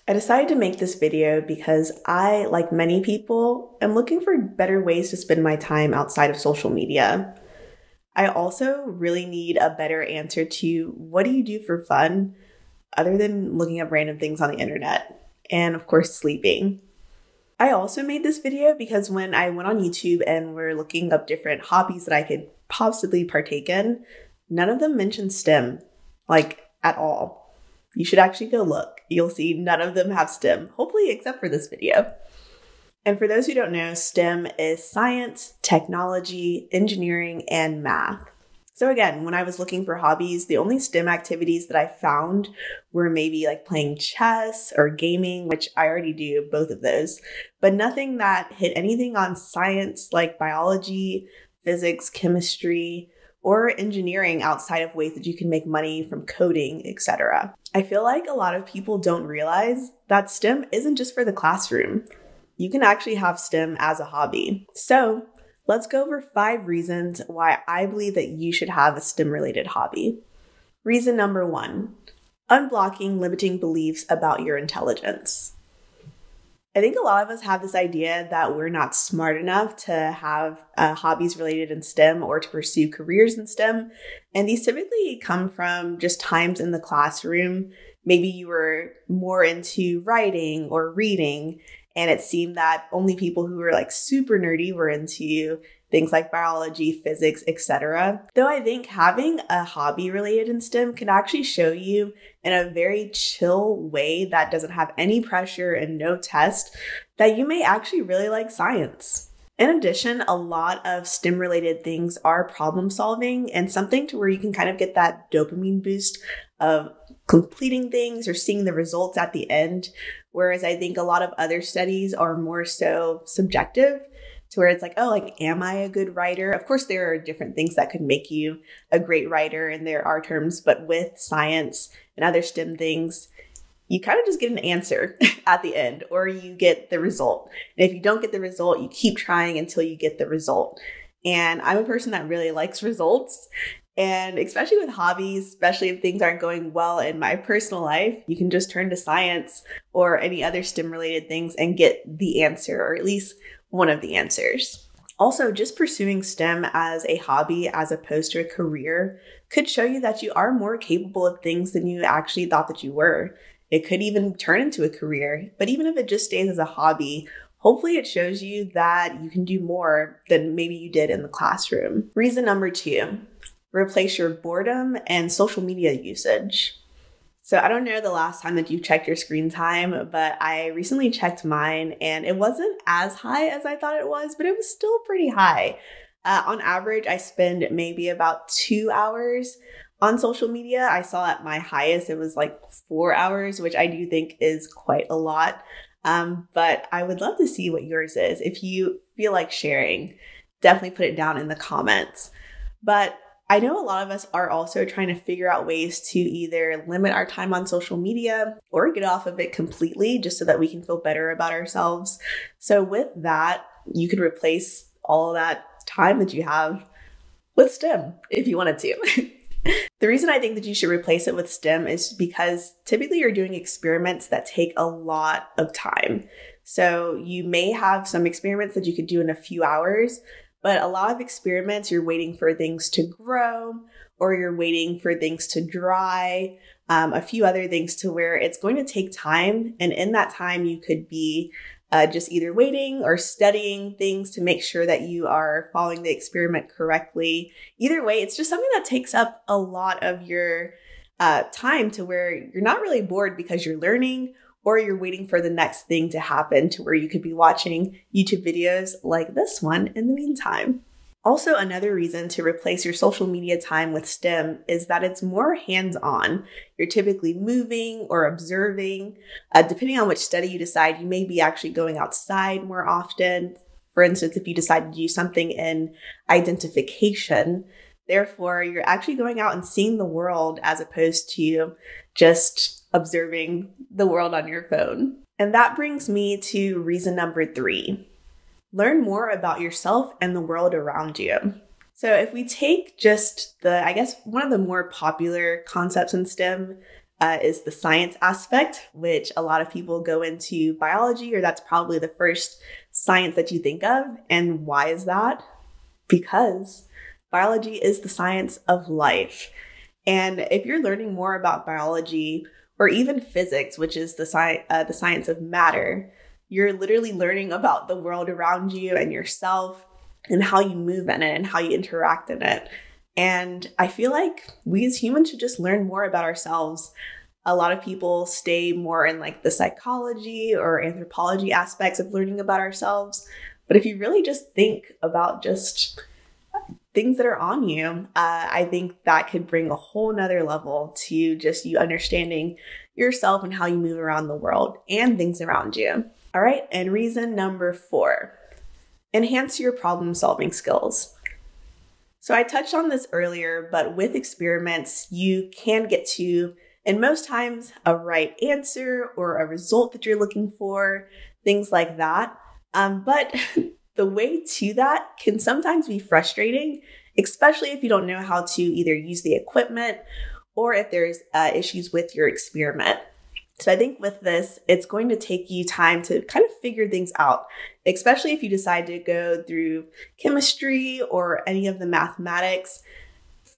I decided to make this video because I, like many people, am looking for better ways to spend my time outside of social media. I also really need a better answer to what do you do for fun other than looking up random things on the internet? And of course, sleeping. I also made this video because when I went on YouTube and were looking up different hobbies that I could possibly partake in, none of them mentioned STEM, like at all. You should actually go look. You'll see none of them have STEM, hopefully except for this video. And for those who don't know, STEM is science, technology, engineering, and math. So again, when I was looking for hobbies, the only STEM activities that I found were maybe like playing chess or gaming, which I already do both of those, but nothing that hit anything on science like biology, physics, chemistry, or engineering outside of ways that you can make money from coding, etc. I feel like a lot of people don't realize that STEM isn't just for the classroom. You can actually have STEM as a hobby. So let's go over 5 reasons why I believe that you should have a STEM-related hobby. Reason number 1, unblocking limiting beliefs about your intelligence. I think a lot of us have this idea that we're not smart enough to have hobbies related in STEM or to pursue careers in STEM. And these typically come from just times in the classroom. Maybe you were more into writing or reading, and it seemed that only people who were like super nerdy were into things like biology, physics, etc. Though I think having a hobby related in STEM can actually show you in a very chill way that doesn't have any pressure and no test that you may actually really like science. In addition, a lot of STEM related things are problem solving and something to where you can kind of get that dopamine boost of completing things or seeing the results at the end. Whereas I think a lot of other studies are more so subjective to where it's like, oh, like, am I a good writer? Of course, there are different things that could make you a great writer and there are terms, but with science and other STEM things, you kind of just get an answer at the end or you get the result. And if you don't get the result, you keep trying until you get the result. And I'm a person that really likes results. And especially with hobbies, especially if things aren't going well in my personal life, you can just turn to science or any other STEM related things and get the answer, or at least one of the answers. Also, just pursuing STEM as a hobby as opposed to a career could show you that you are more capable of things than you actually thought that you were. It could even turn into a career, but even if it just stays as a hobby, hopefully it shows you that you can do more than maybe you did in the classroom. Reason number 2, replace your boredom and social media usage. So I don't know the last time that you checked your screen time, but I recently checked mine and it wasn't as high as I thought it was, but it was still pretty high. On average, I spend maybe about 2 hours on social media. I saw at my highest, it was like 4 hours, which I do think is quite a lot. But I would love to see what yours is. If you feel like sharing, definitely put it down in the comments. But I know a lot of us are also trying to figure out ways to either limit our time on social media or get off of it completely just so that we can feel better about ourselves. So with that, you could replace all of that time that you have with STEM if you wanted to. The reason I think that you should replace it with STEM is because typically you're doing experiments that take a lot of time. So you may have some experiments that you could do in a few hours, but a lot of experiments, you're waiting for things to grow or you're waiting for things to dry, a few other things to where it's going to take time. And in that time, you could be just either waiting or studying things to make sure that you are following the experiment correctly. Either way, it's just something that takes up a lot of your time to where you're not really bored because you're learning or you're waiting for the next thing to happen to where you could be watching YouTube videos like this one in the meantime. Also, another reason to replace your social media time with STEM is that it's more hands-on. You're typically moving or observing. Depending on which study you decide, you may be actually going outside more often. For instance, if you decide to do something in identification, therefore, you're actually going out and seeing the world as opposed to just observing the world on your phone. And that brings me to reason number 3. Learn more about yourself and the world around you. So if we take just one of the more popular concepts in STEM, is the science aspect, which a lot of people go into biology, or that's probably the first science that you think of. And why is that? Because biology is the science of life. And if you're learning more about biology or even physics, which is the science of matter, you're literally learning about the world around you and yourself and how you move in it and how you interact in it. And I feel like we as humans should just learn more about ourselves. A lot of people stay more in like the psychology or anthropology aspects of learning about ourselves. But if you really just think about just things that are on you, I think that could bring a whole nother level to just you understanding yourself and how you move around the world and things around you. All right, and reason number 4, enhance your problem-solving skills. So I touched on this earlier, but with experiments, you can get to, and most times, a right answer or a result that you're looking for, things like that. But the way to that can sometimes be frustrating, especially if you don't know how to either use the equipment or if there's issues with your experiment. So I think with this, it's going to take you time to kind of figure things out, especially if you decide to go through chemistry or any of the mathematics.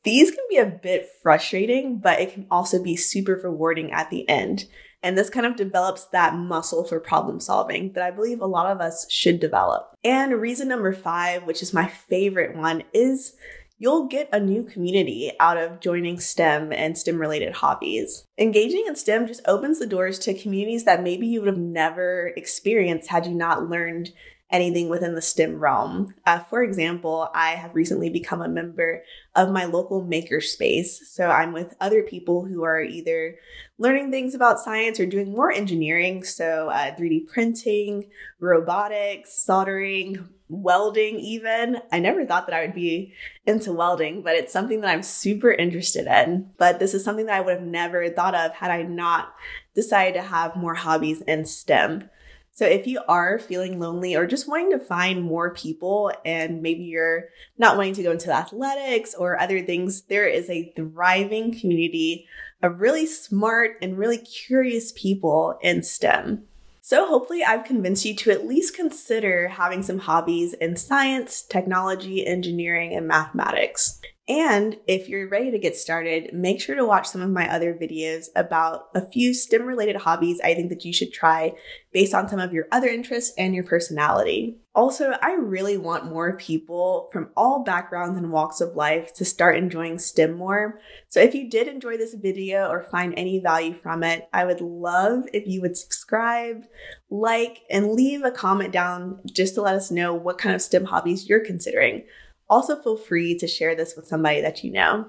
These can be a bit frustrating, but it can also be super rewarding at the end. And this kind of develops that muscle for problem solving that I believe a lot of us should develop. And reason number 5, which is my favorite one, is you'll get a new community out of joining STEM and STEM-related hobbies. Engaging in STEM just opens the doors to communities that maybe you would have never experienced had you not learned anything within the STEM realm. For example, I have recently become a member of my local makerspace. So I'm with other people who are either learning things about science or doing more engineering. So 3D printing, robotics, soldering, welding even. I never thought that I would be into welding, but it's something that I'm super interested in. But this is something that I would have never thought of had I not decided to have more hobbies in STEM. So if you are feeling lonely or just wanting to find more people and maybe you're not wanting to go into athletics or other things, there is a thriving community of really smart and really curious people in STEM. So hopefully I've convinced you to at least consider having some hobbies in science, technology, engineering, and mathematics. And if you're ready to get started, make sure to watch some of my other videos about a few STEM-related hobbies I think that you should try based on some of your other interests and your personality. Also, I really want more people from all backgrounds and walks of life to start enjoying STEM more. So if you did enjoy this video or find any value from it, I would love if you would subscribe, like, and leave a comment down just to let us know what kind of STEM hobbies you're considering. Also, feel free to share this with somebody that you know.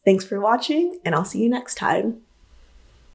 Thanks for watching, and I'll see you next time.